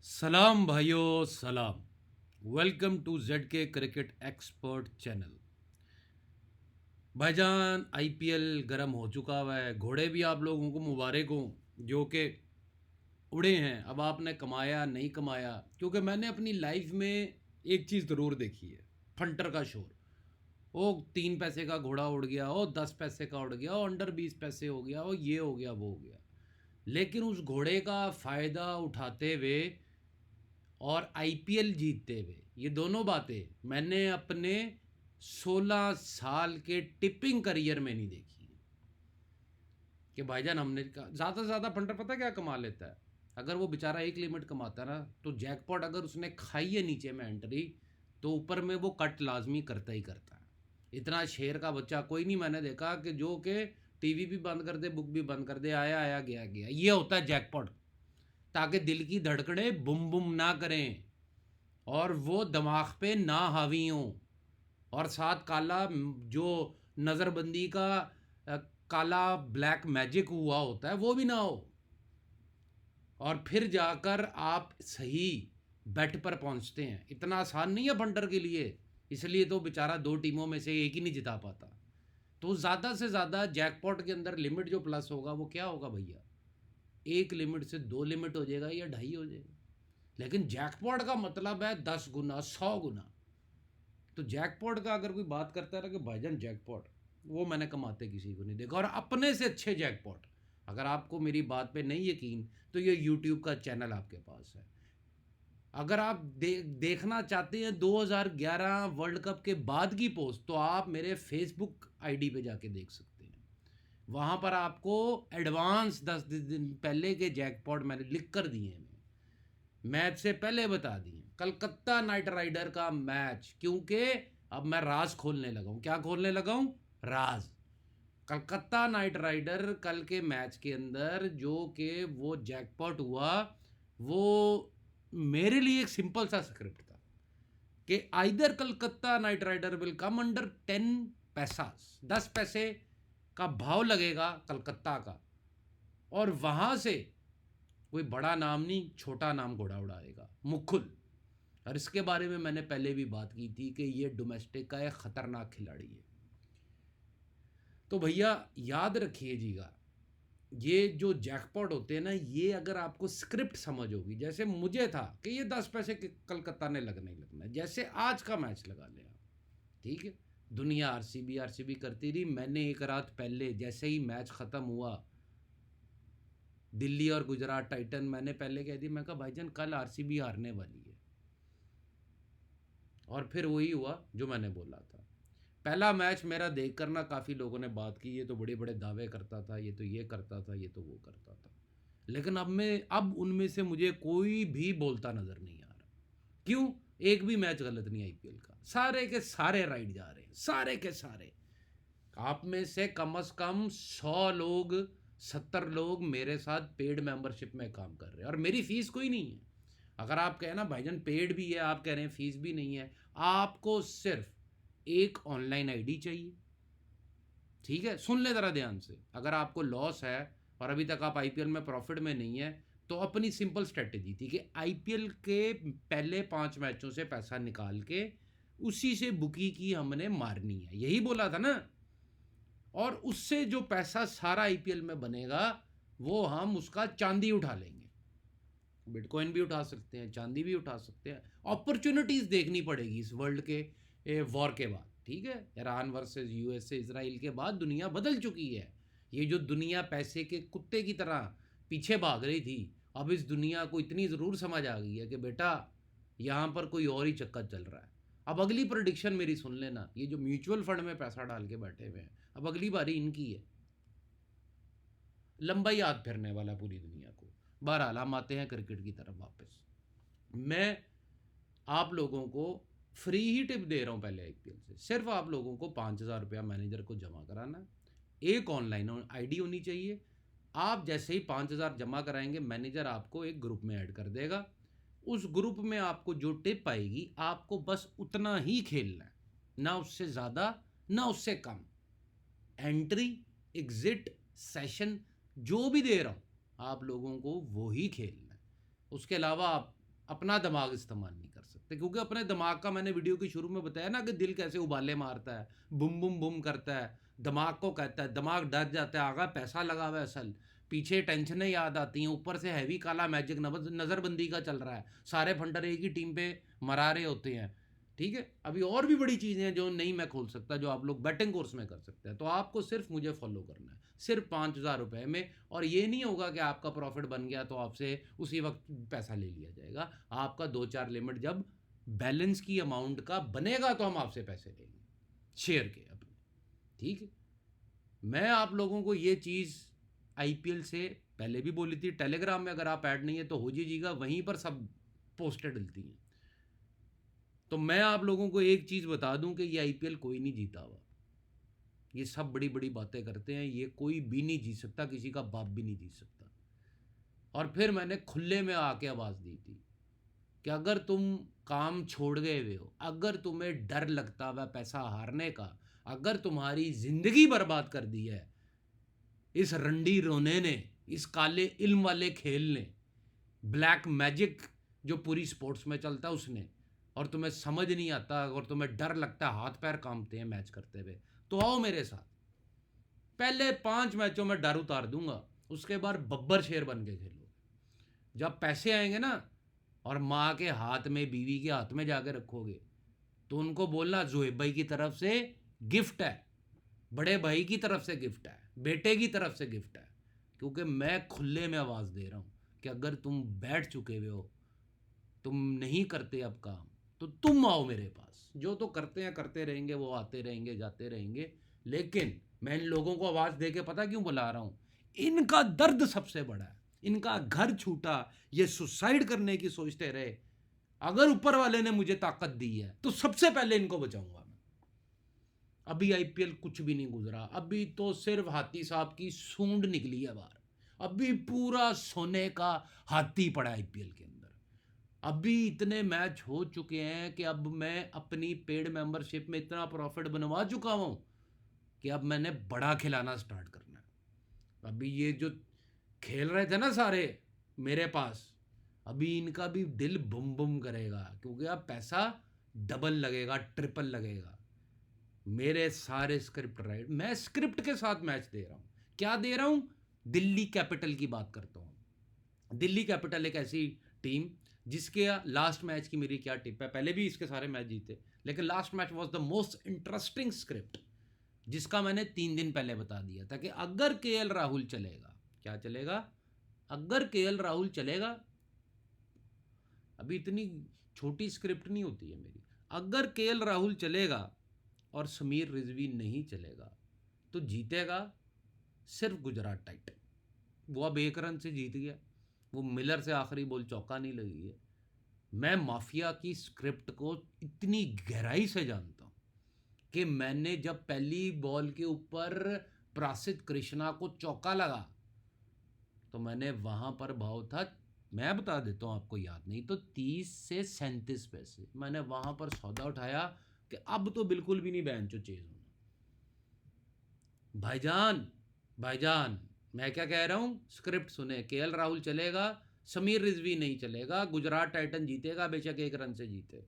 सलाम भाइयों सलाम। वेलकम टू जेड के क्रिकेट एक्सपर्ट चैनल। भाईजान आईपीएल गर्म हो चुका हुआ है। घोड़े भी आप लोगों को मुबारक हो जो कि उड़े हैं। अब आपने कमाया नहीं कमाया, क्योंकि मैंने अपनी लाइफ में एक चीज़ ज़रूर देखी है, फंटर का शोर। वो 3 पैसे का घोड़ा उड़ गया, वो 10 पैसे का उड़ गया, वो अंडर 20 पैसे हो गया, वो ये हो गया वो हो गया। लेकिन उस घोड़े का फ़ायदा उठाते हुए और आईपीएल जीतते हुए, ये दोनों बातें मैंने अपने 16 साल के टिपिंग करियर में नहीं देखी है। कि भाईजान हमने कहा ज़्यादा से ज़्यादा फंडर पता क्या कमा लेता है। अगर वो बेचारा एक लिमिट कमाता है ना, तो जैकपॉट अगर उसने खाई है नीचे में एंट्री, तो ऊपर में वो कट लाजमी करता ही करता है। इतना शेर का बच्चा कोई नहीं मैंने देखा कि जो कि टीवी भी बंद कर दे, बुक भी बंद कर दे, आया आया गया गया। ये होता है जैकपॉट, ताकि दिल की धड़कनें बुम बुम ना करें और वो दिमाग पे ना हावी हों, और साथ काला जो नज़रबंदी का काला ब्लैक मैजिक हुआ होता है वो भी ना हो, और फिर जाकर आप सही बेट पर पहुंचते हैं। इतना आसान नहीं है बंडर के लिए, इसलिए तो बेचारा 2 टीमों में से एक ही नहीं जिता पाता। तो ज़्यादा से ज़्यादा जैकपॉट के अंदर लिमिट जो प्लस होगा वो क्या होगा भैया, 1 लिमिट से 2 लिमिट हो जाएगा या 2.5 हो जाएगा। लेकिन जैकपॉट का मतलब है 10 गुना 100 गुना। तो जैकपॉट का अगर कोई बात करता है ना कि भाईजान जैकपॉट, वो मैंने कमाते किसी को नहीं देखा, और अपने से अच्छे जैकपॉट। अगर आपको मेरी बात पे नहीं यकीन तो ये यूट्यूब का चैनल आपके पास है। अगर आप देखना चाहते हैं 2011 वर्ल्ड कप के बाद की पोस्ट, तो आप मेरे फेसबुक आईडी पे जाके देख सकते हैं। वहाँ पर आपको एडवांस 10 दिन पहले के जैकपॉट मैंने लिख कर दिए हैं। मैच से पहले बता दिए कलकत्ता नाइट राइडर का मैच, क्योंकि अब मैं राज खोलने लगा हूँ। क्या खोलने लगा हूँ? राज। कलकत्ता नाइट राइडर कल के मैच के अंदर जो कि वो जैकपॉट हुआ, वो मेरे लिए एक सिंपल सा स्क्रिप्ट था कि either Calcutta Knight Rider will come under 10 पैसा, 10 पैसे का भाव लगेगा कलकत्ता का, और वहाँ से कोई बड़ा नाम नहीं छोटा नाम घोड़ा उड़ाएगा, मुकुल। और इसके बारे में मैंने पहले भी बात की थी कि ये डोमेस्टिक का एक ख़तरनाक खिलाड़ी है। तो भैया याद रखिएगा, ये जो जैकपॉट होते हैं ना, ये अगर आपको स्क्रिप्ट समझ होगी, जैसे मुझे था कि ये 10 पैसे कलकत्ता ने लगना ही लगना है, जैसे आज का मैच लगा ले आप। ठीक है, दुनिया आरसीबी आरसीबी करती रही, मैंने एक रात पहले जैसे ही मैच ख़त्म हुआ, दिल्ली और गुजरात टाइटन, मैंने पहले कह दी, मैं कहा भाईजान कल आरसीबी हारने वाली है। और फिर वही हुआ जो मैंने बोला था। पहला मैच मेरा देख कर ना काफ़ी लोगों ने बात की, ये तो बड़े बड़े दावे करता था, ये तो ये करता था, ये तो वो करता था। लेकिन अब उनमें से मुझे कोई भी बोलता नज़र नहीं आ रहा। क्यों? एक भी मैच गलत नहीं आईपीएल का, सारे के सारे राइट जा रहे हैं, सारे के सारे। आप में से कम से कम 100 लोग, 70 लोग मेरे साथ पेड मेंबरशिप में काम कर रहे हैं, और मेरी फीस कोई नहीं है। अगर आप कहें ना भाईजान पेड भी है, आप कह रहे हैं फीस भी नहीं है, आपको सिर्फ एक ऑनलाइन आईडी चाहिए। ठीक है, सुन ले ज़रा ध्यान से। अगर आपको लॉस है और अभी तक आप आईपीएल में प्रॉफिट में नहीं है, तो अपनी सिंपल स्ट्रेटेजी थी कि आईपीएल के पहले 5 मैचों से पैसा निकाल के उसी से बुकी की हमने मारनी है, यही बोला था ना। और उससे जो पैसा सारा आईपीएल में बनेगा, वो हम उसका चांदी उठा लेंगे। बिटकॉइन भी उठा सकते हैं, चांदी भी उठा सकते हैं। अपॉर्चुनिटीज़ देखनी पड़ेगी इस वर्ल्ड के वॉर के बाद। ठीक है, ईरान वर्सेस यूएसए इसराइल के बाद दुनिया बदल चुकी है। ये जो दुनिया पैसे के कुत्ते की तरह पीछे भाग रही थी, अब इस दुनिया को इतनी ज़रूर समझ आ गई है कि बेटा यहाँ पर कोई और ही चक्कर चल रहा है। अब अगली प्रोडिक्शन मेरी सुन लेना, ये जो म्यूचुअल फंड में पैसा डाल के बैठे हुए हैं, अब अगली बारी इनकी है। लंबा ही हाथ फिरने वाला पूरी दुनिया को। बहरहाल हम आते हैं क्रिकेट की तरफ वापस। मैं आप लोगों को फ्री ही टिप दे रहा हूँ पहले आईपीएल से। सिर्फ आप लोगों को 5,000 रुपया मैनेजर को जमा कराना है। एक ऑनलाइन आईडी होनी चाहिए। आप जैसे ही 5,000 जमा कराएंगे, मैनेजर आपको एक ग्रुप में ऐड कर देगा। उस ग्रुप में आपको जो टिप आएगी, आपको बस उतना ही खेलना है, ना उससे ज़्यादा ना उससे कम। एंट्री, एग्जिट, सेशन जो भी दे रहा हूँ आप लोगों को वो ही खेलना है। उसके अलावा आप अपना दिमाग इस्तेमाल नहीं कर सकते, क्योंकि अपने दिमाग का मैंने वीडियो के शुरू में बताया ना कि दिल कैसे उबाले मारता है, बुम बुम बुम करता है, दिमाग को कहता है, दिमाग डर जाता है, आगा पैसा लगा हुआ है असल, पीछे टेंशनें याद आती हैं, ऊपर से हैवी काला मैजिक नज़रबंदी का चल रहा है, सारे फंडर एक ही टीम पे मरा रहे होते हैं। ठीक है, अभी और भी बड़ी चीज़ें हैं जो नहीं मैं खोल सकता, जो आप लोग बेटिंग कोर्स में कर सकते हैं। तो आपको सिर्फ मुझे फॉलो करना है, सिर्फ 5,000 रुपये में। और ये नहीं होगा कि आपका प्रॉफिट बन गया तो आपसे उसी वक्त पैसा ले लिया जाएगा। आपका 2-4 लिमिट जब बैलेंस की अमाउंट का बनेगा तो हम आपसे पैसे लेंगे शेयर के अपने। ठीक है, मैं आप लोगों को ये चीज़ आईपीएल से पहले भी बोली थी, टेलीग्राम में अगर आप ऐड नहीं है तो हो जाइएगा, वहीं पर सब पोस्टें डलती हैं। तो मैं आप लोगों को एक चीज़ बता दूं कि ये आईपीएल कोई नहीं जीता हुआ। ये सब बड़ी बड़ी बातें करते हैं, ये कोई भी नहीं जीत सकता, किसी का बाप भी नहीं जीत सकता। और फिर मैंने खुले में आके आवाज़ दी थी कि अगर तुम काम छोड़ गए हुए हो, अगर तुम्हें डर लगता हुआ पैसा हारने का, अगर तुम्हारी ज़िंदगी बर्बाद कर दी है इस रंडी रोने ने, इस काले इल्म वाले खेल ने, ब्लैक मैजिक जो पूरी स्पोर्ट्स में चलता है उसने, और तुम्हें समझ नहीं आता और तुम्हें डर लगता है, हाथ पैर कांपते हैं मैच करते हुए, तो आओ मेरे साथ। पहले 5 मैचों में डर उतार दूंगा, उसके बाद बब्बर शेर बन के खेलो। जब पैसे आएंगे ना और माँ के हाथ में, बीवी के हाथ में जाके रखोगे, तो उनको बोलना जोहेब भाई की तरफ से गिफ्ट है, बड़े भाई की तरफ से गिफ्ट है, बेटे की तरफ से गिफ्ट है। क्योंकि मैं खुले में आवाज़ दे रहा हूँ कि अगर तुम बैठ चुके हुए हो, तुम नहीं करते अब काम, तो तुम आओ मेरे पास। जो तो करते हैं करते रहेंगे, वो आते रहेंगे जाते रहेंगे, लेकिन मैं इन लोगों को आवाज़ दे के पता क्यों बुला रहा हूँ? इनका दर्द सबसे बड़ा है, इनका घर छूटा, ये सुसाइड करने की सोचते रहे। अगर ऊपर वाले ने मुझे ताकत दी है तो सबसे पहले इनको बचाऊंगा मैं। अभी आईपीएल कुछ भी नहीं गुजरा, अभी तो सिर्फ हाथी साहब की सूंड निकली है बाहर, अभी पूरा सोने का हाथी पड़ा आईपीएल के अंदर। अभी इतने मैच हो चुके हैं कि अब मैं अपनी पेड मेंबरशिप में इतना प्रॉफिट बनवा चुका हूं कि अब मैंने बड़ा खिलाना स्टार्ट करना है। अभी ये जो खेल रहे थे ना सारे मेरे पास, अभी इनका भी दिल बुम बुम करेगा, क्योंकि अब पैसा डबल लगेगा, ट्रिपल लगेगा। मेरे सारे स्क्रिप्ट राइट, मैं स्क्रिप्ट के साथ मैच दे रहा हूँ। क्या दे रहा हूँ? दिल्ली कैपिटल की बात करता हूँ। दिल्ली कैपिटल एक ऐसी टीम जिसके लास्ट मैच की मेरी क्या टिप है, पहले भी इसके सारे मैच जीते, लेकिन last match was the most interesting script, जिसका मैंने 3 दिन पहले बता दिया था कि अगर केएल राहुल चलेगा, क्या चलेगा? अगर केएल राहुल चलेगा, अभी इतनी छोटी स्क्रिप्ट नहीं होती है मेरी, अगर केएल राहुल चलेगा और समीर रिजवी नहीं चलेगा तो जीतेगा सिर्फ गुजरात टाइटन। वो अब 1 रन से जीत गया, वो मिलर से आखिरी बॉल चौका नहीं लगी है। मैं माफिया की स्क्रिप्ट को इतनी गहराई से जानता हूँ कि मैंने जब पहली बॉल के ऊपर प्रासित कृष्णा को चौका लगा तो मैंने वहाँ पर भाव था, मैं बता देता हूँ आपको याद नहीं तो 30 से 37 पैसे मैंने वहाँ पर सौदा उठाया कि अब तो बिल्कुल भी नहीं बैंचो चेज होना। भाईजान, भाईजान, मैं क्या कह रहा हूँ, स्क्रिप्ट सुने। केएल राहुल चलेगा, समीर रिजवी नहीं चलेगा, गुजरात टाइटन जीतेगा, बेशक 1 रन से जीते।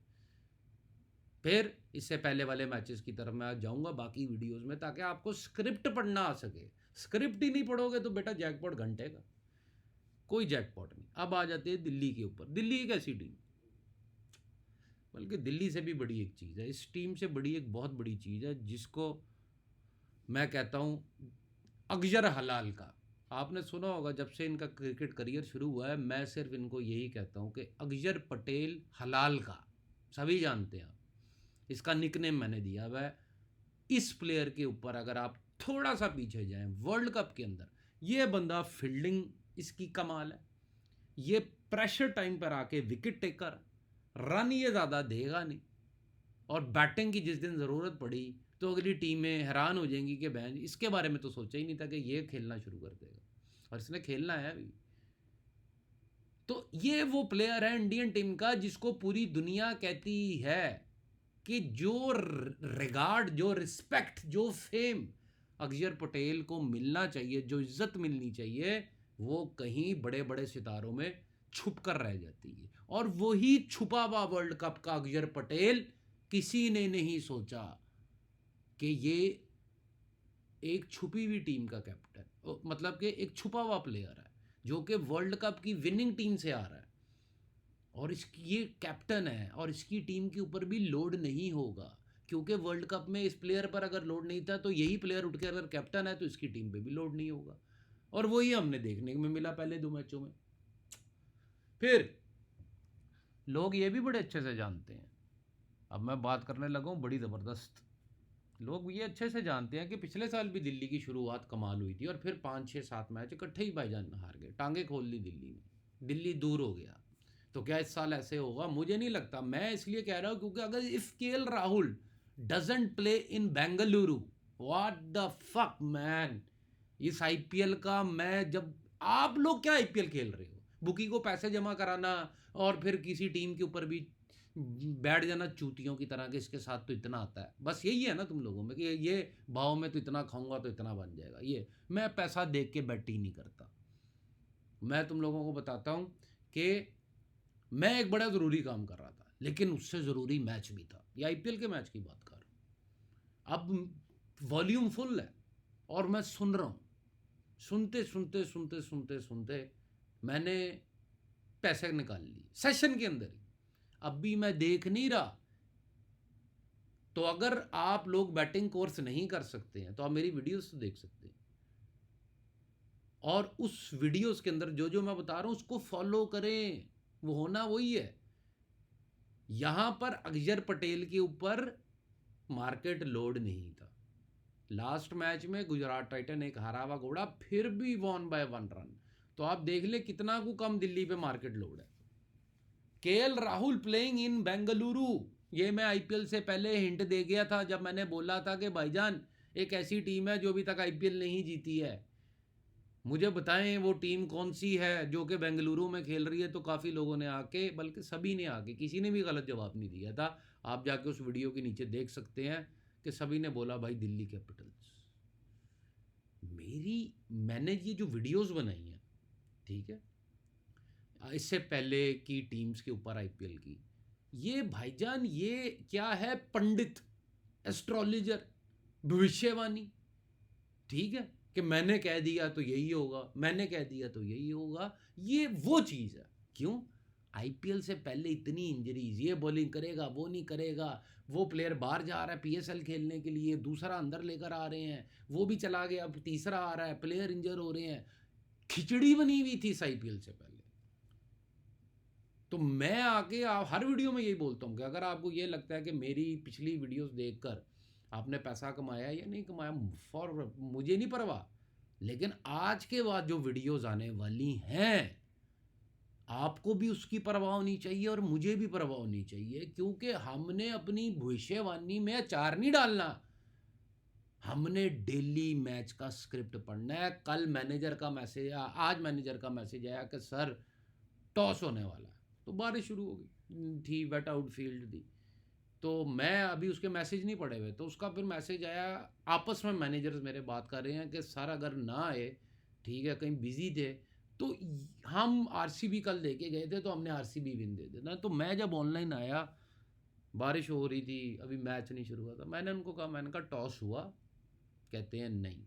फिर इससे पहले वाले मैचेस की तरफ मैं जाऊंगा बाकी वीडियोस में, ताकि आपको स्क्रिप्ट पढ़ना आ सके। स्क्रिप्ट ही नहीं पढ़ोगे तो बेटा जैकपॉट घंटे का, कोई जैकपॉट नहीं। अब आ जाते हैं दिल्ली के ऊपर। दिल्ली एक ऐसी टीम, बल्कि दिल्ली से भी बड़ी एक चीज़ है, इस टीम से बड़ी एक बहुत बड़ी चीज़ है जिसको मैं कहता हूँ अगजर हलाल का। आपने सुना होगा जब से इनका क्रिकेट करियर शुरू हुआ है, मैं सिर्फ इनको यही कहता हूँ कि अगजर पटेल हलाल का, सभी जानते हैं आप। इसका निकनेम मैंने दिया हुआ है। इस प्लेयर के ऊपर अगर आप थोड़ा सा पीछे जाएं, वर्ल्ड कप के अंदर ये बंदा फील्डिंग इसकी कमाल है, ये प्रेशर टाइम पर आके विकेट टेकर, रन ये ज़्यादा देगा नहीं, और बैटिंग की जिस दिन ज़रूरत पड़ी तो अगली टीमें हैरान हो जाएंगी कि बहन, इसके बारे में तो सोचा ही नहीं था कि ये खेलना शुरू कर देगा, और इसने खेलना है अभी। तो ये वो प्लेयर है इंडियन टीम का जिसको पूरी दुनिया कहती है कि जो रिगार्ड, जो रिस्पेक्ट, जो फेम अक्षर पटेल को मिलना चाहिए, जो इज्जत मिलनी चाहिए, वो कहीं बड़े बड़े सितारों में छुप कर रह जाती है। और वही छुपा हुआ वर्ल्ड कप का अक्षर पटेल किसी ने नहीं सोचा कि ये एक छुपी हुई टीम का कैप्टन, मतलब कि एक छुपा हुआ प्लेयर है जो कि वर्ल्ड कप की विनिंग टीम से आ रहा है और इसकी ये कैप्टन है और इसकी टीम के ऊपर भी लोड नहीं होगा, क्योंकि वर्ल्ड कप में इस प्लेयर पर अगर लोड नहीं था तो यही प्लेयर उठ के अगर कैप्टन है तो इसकी टीम पे भी लोड नहीं होगा। और वही हमने देखने में मिला पहले 2 मैचों में। फिर लोग ये भी बड़े अच्छे से जानते हैं, अब मैं बात करने लगा हूँ बड़ी ज़बरदस्त, लोग ये अच्छे से जानते हैं कि पिछले साल भी दिल्ली की शुरुआत कमाल हुई थी और फिर 5 6 7 मैच इकट्ठे ही भाईजान हार गए, टांगे खोल ली दिल्ली ने, दिल्ली दूर हो गया। तो क्या इस साल ऐसे होगा? मुझे नहीं लगता। मैं इसलिए कह रहा हूँ क्योंकि अगर if KL Rahul doesn't play in Bengaluru, what the fuck man, इस आईपीएल का मैं जब आप लोग क्या आईपीएल खेल रहे हो? बुकी को पैसे जमा कराना और फिर किसी टीम के ऊपर भी बैठ जाना चूतियों की तरह के, इसके साथ तो इतना आता है, बस यही है ना तुम लोगों में कि ये भाव में तो इतना खाऊंगा तो इतना बन जाएगा। ये मैं पैसा देख के बैट ही नहीं करता। मैं तुम लोगों को बताता हूँ कि मैं एक बड़ा ज़रूरी काम कर रहा था, लेकिन उससे ज़रूरी मैच भी था। ये आईपीएल के मैच की बात कर रहा हूँ। अब वॉल्यूम फुल है और मैं सुन रहा हूँ, सुनते सुनते सुनते सुनते सुनते मैंने पैसे निकाल लिए सेशन के अंदर ही। अब भी मैं देख नहीं रहा। तो अगर आप लोग बैटिंग कोर्स नहीं कर सकते हैं तो आप मेरी वीडियोस तो देख सकते हैं और उस वीडियोस के अंदर जो जो मैं बता रहा हूँ उसको फॉलो करें। वो होना वही है। यहां पर अक्षर पटेल के ऊपर मार्केट लोड नहीं था। लास्ट मैच में गुजरात टाइटन एक हारा हुआ घोड़ा फिर भी वॉन बाय 1 रन। तो आप देख ले कितना को कम दिल्ली पे मार्केट लोड है। KL Rahul playing in Bengaluru, ये मैं आईपीएल से पहले हिंट दे गया था जब मैंने बोला था कि भाईजान एक ऐसी टीम है जो अभी तक आईपीएल नहीं जीती है, मुझे बताएं वो टीम कौन सी है जो कि बेंगलुरु में खेल रही है। तो काफ़ी लोगों ने आके, बल्कि सभी ने आके, किसी ने भी गलत जवाब नहीं दिया था। आप जाके उस वीडियो के नीचे देख सकते हैं कि सभी ने बोला भाई दिल्ली कैपिटल्स। मैंने ये जो वीडियोस बनाई हैं, ठीक है, इससे पहले की टीम्स के ऊपर आईपीएल की, ये भाईजान ये क्या है, पंडित, एस्ट्रोलॉजर, भविष्यवाणी, ठीक है, कि मैंने कह दिया तो यही होगा, मैंने कह दिया तो यही होगा। ये वो चीज़ है। क्यों? आईपीएल से पहले इतनी इंजरीज, ये बॉलिंग करेगा वो नहीं करेगा, वो प्लेयर बाहर जा रहा है पीएसएल खेलने के लिए, दूसरा अंदर लेकर आ रहे हैं, वो भी चला गया, अब तीसरा आ रहा है, प्लेयर इंजर हो रहे हैं, खिचड़ी बनी हुई थी इस आईपीएल से पहले। तो मैं आके हर वीडियो में यही बोलता हूँ कि अगर आपको ये लगता है कि मेरी पिछली वीडियोस देखकर आपने पैसा कमाया या नहीं कमाया, फॉर मुझे नहीं परवाह, लेकिन आज के बाद जो वीडियोस आने वाली हैं आपको भी उसकी परवाह होनी चाहिए और मुझे भी परवाह होनी चाहिए, क्योंकि हमने अपनी भविष्यवाणी में अचार नहीं डालना। हमने डेली मैच का स्क्रिप्ट पढ़ना है। कल मैनेजर का मैसेज आया, आज मैनेजर का मैसेज आया कि सर टॉस होने वाला है, तो बारिश शुरू हो गई थी, वेट आउटफील्ड थी, तो मैं अभी उसके मैसेज नहीं पढ़े हुए, तो उसका फिर मैसेज आया। आपस में मैनेजर्स मेरे बात कर रहे हैं कि सर अगर ना आए, ठीक है, कहीं बिजी थे, तो हम आरसीबी कल देके गए थे तो हमने आरसीबी विन दे देना। तो मैं जब ऑनलाइन आया, बारिश हो रही थी, अभी मैच नहीं शुरू हुआ था, मैंने उनको कहा, मैंने कहा टॉस हुआ? कहते हैं नहीं।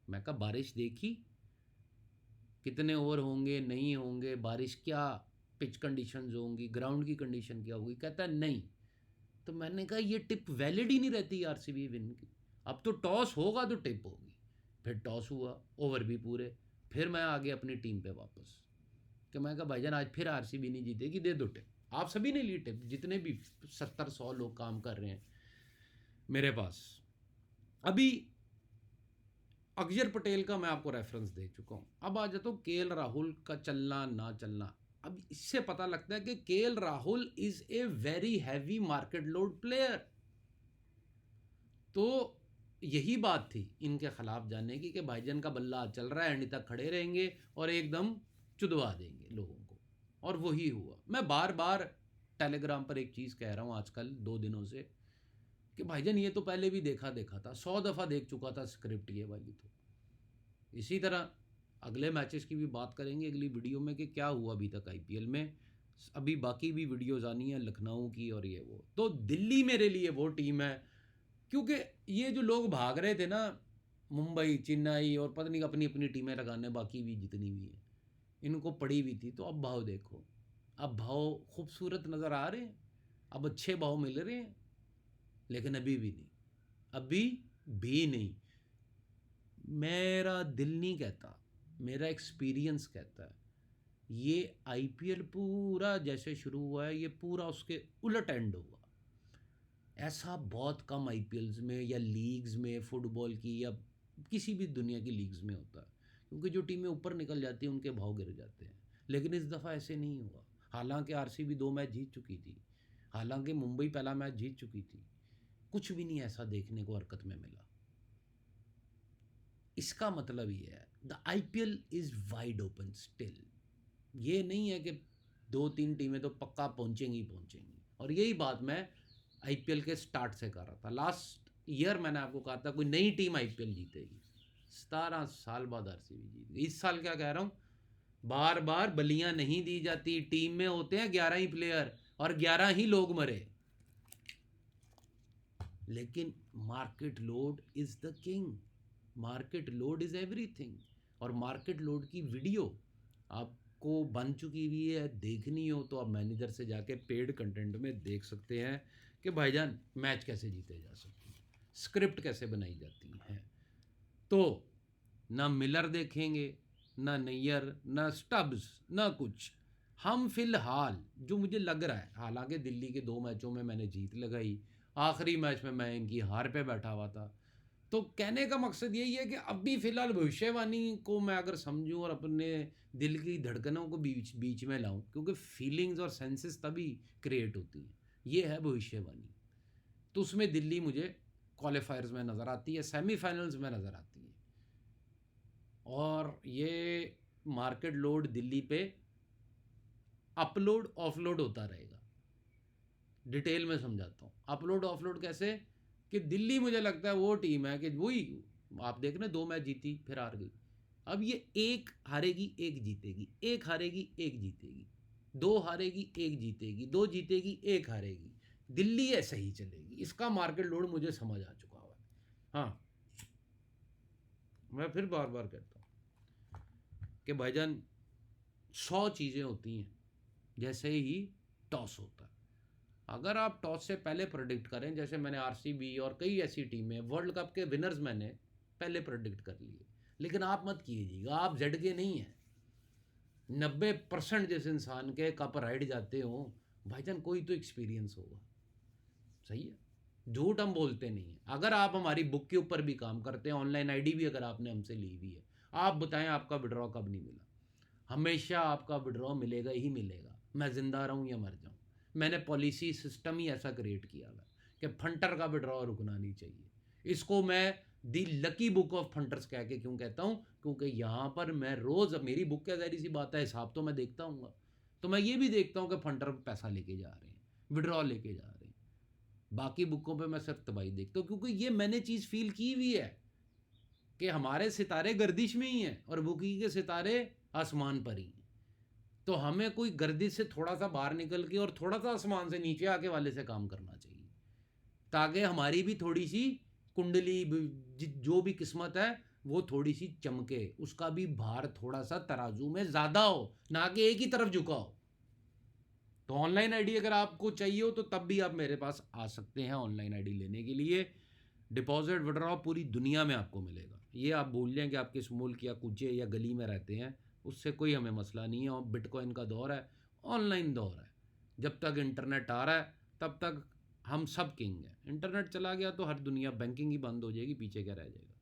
मैं कहा बारिश देखी, कितने ओवर होंगे नहीं होंगे, बारिश क्या पिच कंडीशंस होंगी, ग्राउंड की कंडीशन क्या होगी? कहता है नहीं। तो मैंने कहा ये टिप वैलिड ही नहीं रहती आरसीबी विन की। अब तो टॉस होगा तो टिप होगी। फिर टॉस हुआ, ओवर भी पूरे, फिर मैं आ गया अपनी टीम पे वापस कि मैं कहा भाईजान आज फिर आरसीबी नहीं जीतेगी, दे दो टिप। आप सभी ने ली टिप, जितने भी 70-100 लोग काम कर रहे हैं मेरे पास। अभी अक्षर पटेल का मैं आपको रेफरेंस दे चुका हूँ। अब आ जाता हूँ केएल राहुल का चलना ना चलना। अब इससे पता लगता है कि KL Rahul is a very heavy market load player. तो यही बात थी इनके खिलाफ जाने की कि भाईजान का बल्ला चल रहा है, एंड तक खड़े रहेंगे और एकदम चुदवा देंगे लोगों को, और वही हुआ। मैं बार बार टेलीग्राम पर एक चीज़ कह रहा हूँ आजकल 2 दिनों से कि भाईजान ये तो पहले भी देखा था, 100 दफ़ा देख चुका था स्क्रिप्ट ये वाली। तो इसी तरह अगले मैचेस की भी बात करेंगे अगली वीडियो में कि क्या हुआ अभी तक आईपीएल में। अभी बाकी भी वीडियोस आनी है लखनऊ की और ये वो। तो दिल्ली मेरे लिए वो टीम है, क्योंकि ये जो लोग भाग रहे थे ना, मुंबई चेन्नई और पता नहीं अपनी अपनी टीमें लगाने, बाकी भी जितनी भी हैं इनको पड़ी हुई थी। तो अब भाव देखो, अब भाव खूबसूरत नज़र आ रहे हैं, अब अच्छे भाव मिल रहे हैं, लेकिन अभी भी नहीं, अभी भी नहीं। मेरा दिल नहीं कहता, मेरा एक्सपीरियंस कहता है ये आईपीएल पूरा जैसे शुरू हुआ है ये पूरा उसके उलट एंड होगा। ऐसा बहुत कम आईपीएल्स में या लीग्स में, फुटबॉल की या किसी भी दुनिया की लीग्स में होता है, क्योंकि जो टीमें ऊपर निकल जाती हैं उनके भाव गिर जाते हैं। लेकिन इस दफ़ा ऐसे नहीं हुआ। हालांकि आरसीबी 2 मैच जीत चुकी थी, हालांकि मुंबई पहला मैच जीत चुकी थी, कुछ भी नहीं ऐसा देखने को हरकत में मिला। इसका मतलब ये है the IPL is wide open still. ये नहीं है कि 2-3 टीमें तो पक्का पहुंचेंगी पहुंचेंगी। और यही बात मैं आईपीएल के स्टार्ट से कर रहा था। लास्ट ईयर मैंने आपको कहा था कोई नई टीम आईपीएल जीतेगी, 17 साल बाद आरसीबी जीत गई। इस साल क्या कह रहा हूँ, बार बार बलियां नहीं दी जाती, टीम में होते हैं 11 ही प्लेयर और 11 ही लोग मरे, लेकिन market load is the king, market load is everything. और मार्केट लोड की वीडियो आपको बन चुकी हुई है, देखनी हो तो आप मैनेजर से जाके पेड कंटेंट में देख सकते हैं कि भाईजान मैच कैसे जीते जा सकते हैं, स्क्रिप्ट कैसे बनाई जाती है। तो ना मिलर देखेंगे, ना नैयर, ना स्टब्स, ना कुछ। हम फिलहाल जो मुझे लग रहा है, हालांकि दिल्ली के 2 मैचों में मैंने जीत लगाई, आखिरी मैच में मैं इनकी हार पे बैठा हुआ था। तो कहने का मकसद यही है कि अभी फ़िलहाल भविष्यवाणी को मैं अगर समझूं और अपने दिल की धड़कनों को बीच बीच में लाऊं, क्योंकि फीलिंग्स और सेंसेस तभी क्रिएट होती हैं, ये है भविष्यवाणी। तो उसमें दिल्ली मुझे क्वालिफायर्स में नज़र आती है, सेमीफाइनल्स में नज़र आती है। और ये मार्केट लोड दिल्ली पे अपलोड ऑफलोड होता रहेगा। डिटेल में समझाता हूँ अपलोड ऑफलोड कैसे, कि दिल्ली मुझे लगता है वो टीम है कि वही आप देख रहे 2 मैच जीती फिर हार गई। अब ये एक हारेगी एक जीतेगी, एक हारेगी एक जीतेगी, 2 हारेगी एक जीतेगी, 2 जीतेगी एक हारेगी, दिल्ली ऐसे ही चलेगी। इसका मार्केट लोड मुझे समझ आ चुका हुआ है। हाँ, मैं फिर बार बार कहता हूँ कि भाईजान 100 चीज़ें होती हैं जैसे ही टॉस होता है। अगर आप टॉस से पहले प्रेडिक्ट करें, जैसे मैंने आरसीबी और कई ऐसी टीमें, वर्ल्ड कप के विनर्स मैंने पहले प्रेडिक्ट कर लिए, लेकिन आप मत कीजिएगा, आप जेड के नहीं हैं। 90% जिस इंसान के कप राइड जाते हो भाईजान कोई तो एक्सपीरियंस होगा, सही है, झूठ हम बोलते नहीं हैं। अगर आप हमारी बुक के ऊपर भी काम करते हैं, ऑनलाइन आईडी भी अगर आपने हमसे ली हुई है, आप बताएं आपका विड्रॉ कब नहीं मिला। हमेशा आपका विड्रॉ मिलेगा ही मिलेगा, मैं ज़िंदा रहूँ या मर जाऊँ। मैंने पॉलिसी सिस्टम ही ऐसा क्रिएट किया हुआ है कि फंटर का विड्रॉ रुकना नहीं चाहिए। इसको मैं दी लकी बुक ऑफ फंटर्स कह के क्यों कहता हूँ, क्योंकि यहाँ पर मैं रोज़, मेरी बुक क्या ज़ाहिर सी बात है, हिसाब तो मैं देखता हूँ, तो मैं ये भी देखता हूँ कि फंटर पैसा लेके जा रहे हैं, विड्रॉ लेके जा रहे हैं। बाकी बुकों पे मैं सिर्फ तबाही देखता हूँ, क्योंकि ये मैंने चीज़ फील की हुई है कि हमारे सितारे गर्दिश में ही हैं और बुकी के सितारे आसमान पर ही हैं। तो हमें कोई गर्दिश से थोड़ा सा बाहर निकल के और थोड़ा सा आसमान से नीचे आके वाले से काम करना चाहिए, ताकि हमारी भी थोड़ी सी कुंडली, जो भी किस्मत है वो थोड़ी सी चमके, उसका भी भार थोड़ा सा तराजू में ज़्यादा हो, ना कि एक ही तरफ झुका हो। तो ऑनलाइन आईडी अगर आपको चाहिए हो तो तब भी आप मेरे पास आ सकते हैं ऑनलाइन आईडी लेने के लिए। डिपॉजिट विड्रॉ पूरी दुनिया में आपको मिलेगा। ये आप भूल लें कि आप किस मुल्क या कूचे या गली में रहते हैं, उससे कोई हमें मसला नहीं है। और बिटकॉइन का दौर है, ऑनलाइन दौर है, जब तक इंटरनेट आ रहा है तब तक हम सब किंग हैं। इंटरनेट चला गया तो हर दुनिया बैंकिंग ही बंद हो जाएगी, पीछे क्या रह जाएगा।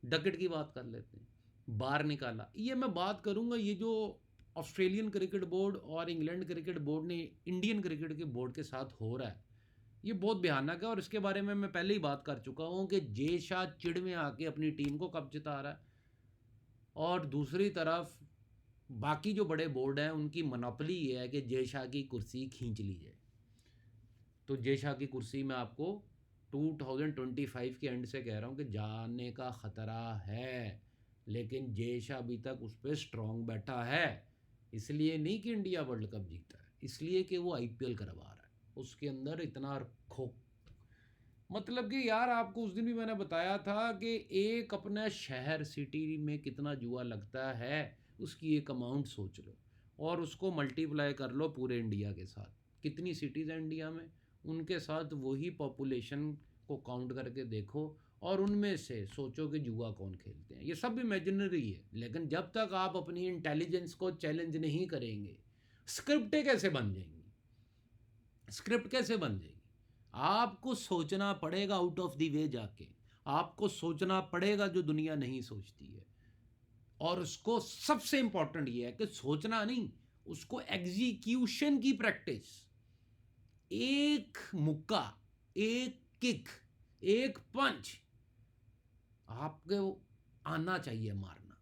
डकेट की बात कर लेते हैं, बाहर निकाला, ये मैं बात करूंगा, ये जो ऑस्ट्रेलियन क्रिकेट बोर्ड और इंग्लैंड क्रिकेट बोर्ड ने इंडियन क्रिकेट के बोर्ड के साथ हो रहा है, ये बहुत भयानक है। और इसके बारे में मैं पहले ही बात कर चुका हूँ कि जे शाह चिड़ में आके अपनी टीम को कब जिता रहा है, और दूसरी तरफ बाकी जो बड़े बोर्ड हैं उनकी मोनोपोली ये है कि जे शाह की कुर्सी खींच ली जाए। तो जे शाह की कुर्सी में आपको 2025 के एंड से कह रहा हूँ कि जाने का ख़तरा है। लेकिन जयशा अभी तक उस पर स्ट्रांग बैठा है। इसलिए नहीं कि इंडिया वर्ल्ड कप जीता है, इसलिए कि वो आईपीएल करवा रहा है। उसके अंदर इतना खो, मतलब कि यार आपको उस दिन भी मैंने बताया था कि एक अपना शहर सिटी में कितना जुआ लगता है, उसकी एक अमाउंट सोच लो और उसको मल्टीप्लाई कर लो पूरे इंडिया के साथ। कितनी सिटीज़ हैं इंडिया में, उनके साथ वही पॉपुलेशन को काउंट करके देखो और उनमें से सोचो कि जुआ कौन खेलते हैं। ये सब इमेजिनरी है, लेकिन जब तक आप अपनी इंटेलिजेंस को चैलेंज नहीं करेंगे, स्क्रिप्टें कैसे बन जाएंगी, स्क्रिप्ट कैसे बन जाएगी। आपको सोचना पड़ेगा आउट ऑफ द वे जाके, आपको सोचना पड़ेगा जो दुनिया नहीं सोचती है। और उसको सबसे इंपॉर्टेंट ये है कि सोचना नहीं, उसको एग्जीक्यूशन की प्रैक्टिस। एक मुक्का, एक किक, एक पंच आपको आना चाहिए मारना,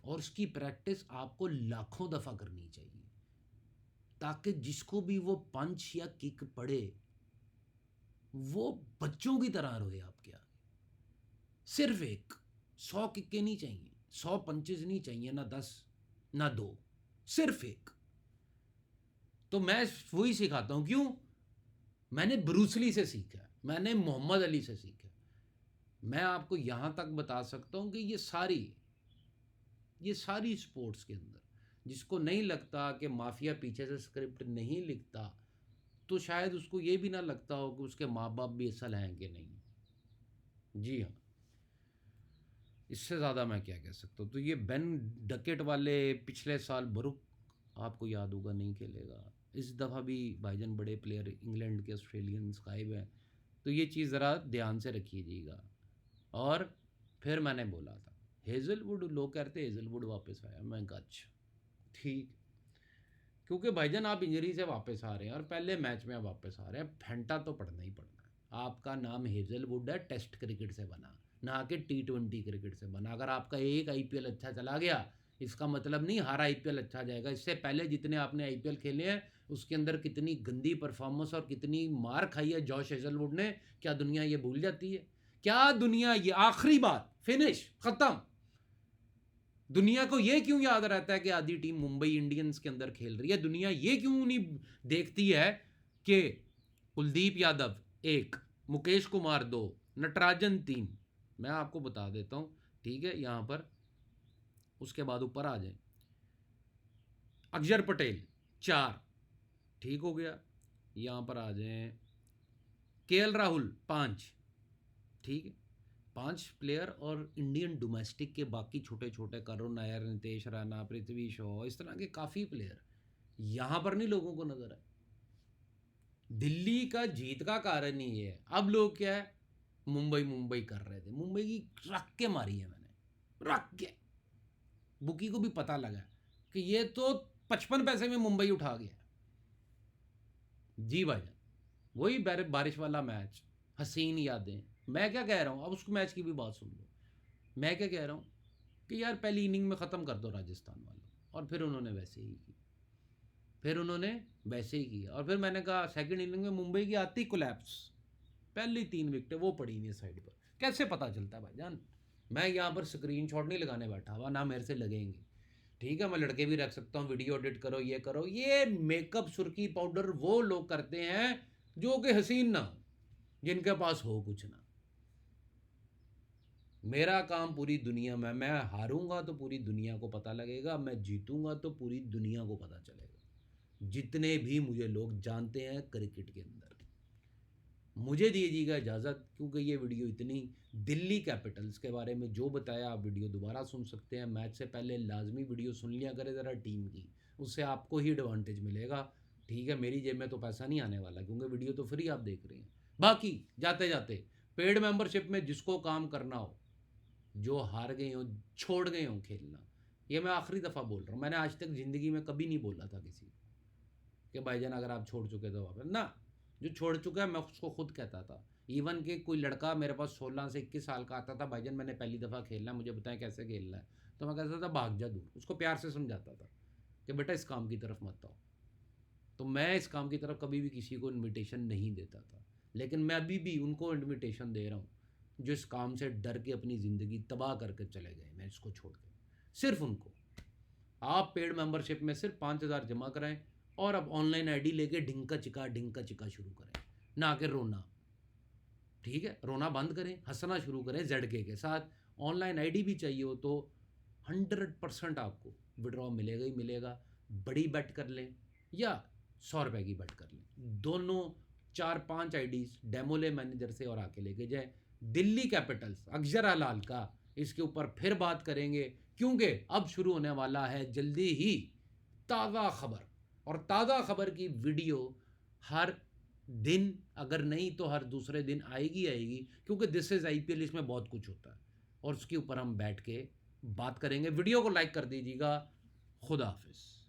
और उसकी प्रैक्टिस आपको लाखों दफ़ा करनी चाहिए, ताकि जिसको भी वो पंच या किक पड़े वो बच्चों की तरह रोए आपके आगे। सिर्फ एक, 100 किक्के नहीं चाहिए, 100 पंचेज नहीं चाहिए, ना 10 ना 2, सिर्फ एक। तो मैं वही सिखाता हूं। क्यों? मैंने ब्रूसली से सीखा, मैंने मोहम्मद अली से सीखा। मैं आपको यहां तक बता सकता हूं कि ये सारी स्पोर्ट्स के अंदर जिसको नहीं लगता कि माफिया पीछे से स्क्रिप्ट नहीं लिखता, तो शायद उसको ये भी ना लगता हो कि उसके माँ बाप भी असल हैं कि नहीं। जी हाँ, इससे ज़्यादा मैं क्या कह सकता हूँ। तो ये बेन डकेट वाले पिछले साल बरुक, आपको याद होगा, नहीं खेलेगा। इस दफ़ा भी भाईजान बड़े प्लेयर इंग्लैंड के, ऑस्ट्रेलियंस गायब हैं। तो ये चीज़ ज़रा ध्यान से रखिएगा। और फिर मैंने बोला था हेज़लवुड, लोग कहते हेज़लवुड वापस आया, मैं कहा अच्छा ठीक, क्योंकि भाईजान आप इंजरी से वापस आ रहे हैं और पहले मैच में आप वापस आ रहे हैं, फेंटा तो पड़ना ही पड़ना है। आपका नाम हेज़लवुड है, टेस्ट क्रिकेट से बना, ना कि T20 क्रिकेट से बना। अगर आपका एक आईपीएल अच्छा चला गया, इसका मतलब नहीं हर आईपीएल अच्छा जाएगा। इससे पहले जितने आपने आईपीएल खेले हैं उसके अंदर कितनी गंदी परफॉर्मेंस और कितनी मार खाई है जॉश हेज़लवुड ने, क्या दुनिया ये भूल जाती है? क्या दुनिया ये आखिरी बात, फिनिश, खत्म। दुनिया को ये क्यों याद रहता है कि आधी टीम मुंबई इंडियंस के अंदर खेल रही है? दुनिया ये क्यों नहीं देखती है कि कुलदीप यादव 1, मुकेश कुमार 2, नटराजन 3। मैं आपको बता देता हूं, ठीक है, यहां पर उसके बाद ऊपर आ जाए, अक्षर पटेल 4, ठीक हो गया। यहां पर आ जाए केएल राहुल 5, ठीक है, 5 प्लेयर। और इंडियन डोमेस्टिक के बाकी छोटे छोटे, करुण नायर, नितेश राणा, पृथ्वी शॉ, इस तरह के काफ़ी प्लेयर यहाँ पर नहीं लोगों को नजर आए। दिल्ली का जीत का कारण ही है। अब लोग क्या है, मुंबई मुंबई कर रहे थे, मुंबई की रख के मारी है मैंने, रख के। बुकी को भी पता लगा कि ये तो 55 पैसे में मुंबई उठा गया। जी भाईजान, वही बारिश वाला मैच, हसीन यादें। मैं क्या कह रहा हूँ, अब उस मैच की भी बात सुन लो। मैं क्या कह रहा हूँ कि यार पहली इनिंग में ख़त्म कर दो राजस्थान वालों, और फिर उन्होंने वैसे ही की, फिर उन्होंने वैसे ही किया। और फिर मैंने कहा सेकंड इनिंग में मुंबई की आती कोलैप्स, पहली 3 विकेटें वो पड़ी नहीं साइड पर। कैसे पता चलता है भाईजान? मैं यहाँ पर स्क्रीन शॉट नहीं लगाने बैठा हुआ, ना मेरे से लगेंगे, ठीक है। मैं लड़के भी रख सकता हूँ, वीडियो एडिट करो, ये करो। ये मेकअप, सुर्खी, पाउडर वो लोग करते हैं जो कि हसीन ना हो, जिनके पास हो कुछ ना। मेरा काम पूरी दुनिया में, मैं हारूंगा तो पूरी दुनिया को पता लगेगा, मैं जीतूंगा तो पूरी दुनिया को पता चलेगा, जितने भी मुझे लोग जानते हैं क्रिकेट के अंदर। मुझे दीजिएगा इजाज़त, क्योंकि ये वीडियो इतनी, दिल्ली कैपिटल्स के बारे में जो बताया आप वीडियो दोबारा सुन सकते हैं। मैच से पहले लाजमी वीडियो सुन लिया करें ज़रा टीम की, उससे आपको ही एडवांटेज मिलेगा, ठीक है। मेरी जेब में तो पैसा नहीं आने वाला, क्योंकि वीडियो तो फ्री आप देख रहे हैं। बाकी जाते जाते, पेड मेंबरशिप में जिसको काम करना हो, जो हार गए हो, छोड़ गए हो खेलना, ये मैं आखिरी दफ़ा बोल रहा हूँ। मैंने आज तक ज़िंदगी में कभी नहीं बोला था किसी को कि भाईजान अगर आप छोड़ चुके तो वापस ना। जो छोड़ चुका है मैं उसको खुद कहता था। इवन कि कोई लड़का मेरे पास 16 से 21 साल का आता था, भाईजान मैंने पहली दफ़ा खेलना है, मुझे बताएं कैसे खेलना है, तो मैं कहता था भाग जा दूर। उसको प्यार से समझाता था कि बेटा इस काम की तरफ मत आओ। तो मैं इस काम की तरफ कभी भी किसी को इन्विटेशन नहीं देता था, लेकिन मैं अभी भी उनको इन्विटेशन दे रहा हूँ जो इस काम से डर के अपनी ज़िंदगी तबाह करके चले गए मैं इसको छोड़ के, सिर्फ उनको। आप पेड मेंबरशिप में सिर्फ 5,000 जमा कराएं और अब ऑनलाइन आईडी लेके ढिंका चिका शुरू करें, ना कि रोना। ठीक है, रोना बंद करें, हंसना शुरू करें ZK के साथ। ऑनलाइन आईडी भी चाहिए हो तो 100% आपको विड्रॉ मिलेगा ही मिलेगा। बड़ी बेट कर लें या 100 रुपये की बेट कर लें, दोनों 4-5 आईडीज डेमो ले मैनेजर से और आके लेके जाए। दिल्ली कैपिटल्स अक्षर हलाल का इसके ऊपर फिर बात करेंगे, क्योंकि अब शुरू होने वाला है जल्दी ही ताज़ा खबर, और ताज़ा खबर की वीडियो हर दिन, अगर नहीं तो हर दूसरे दिन आएगी, क्योंकि दिस इज़ IPL, इसमें बहुत कुछ होता है और उसके ऊपर हम बैठ के बात करेंगे। वीडियो को लाइक कर दीजिएगा। खुदा हाफिज़।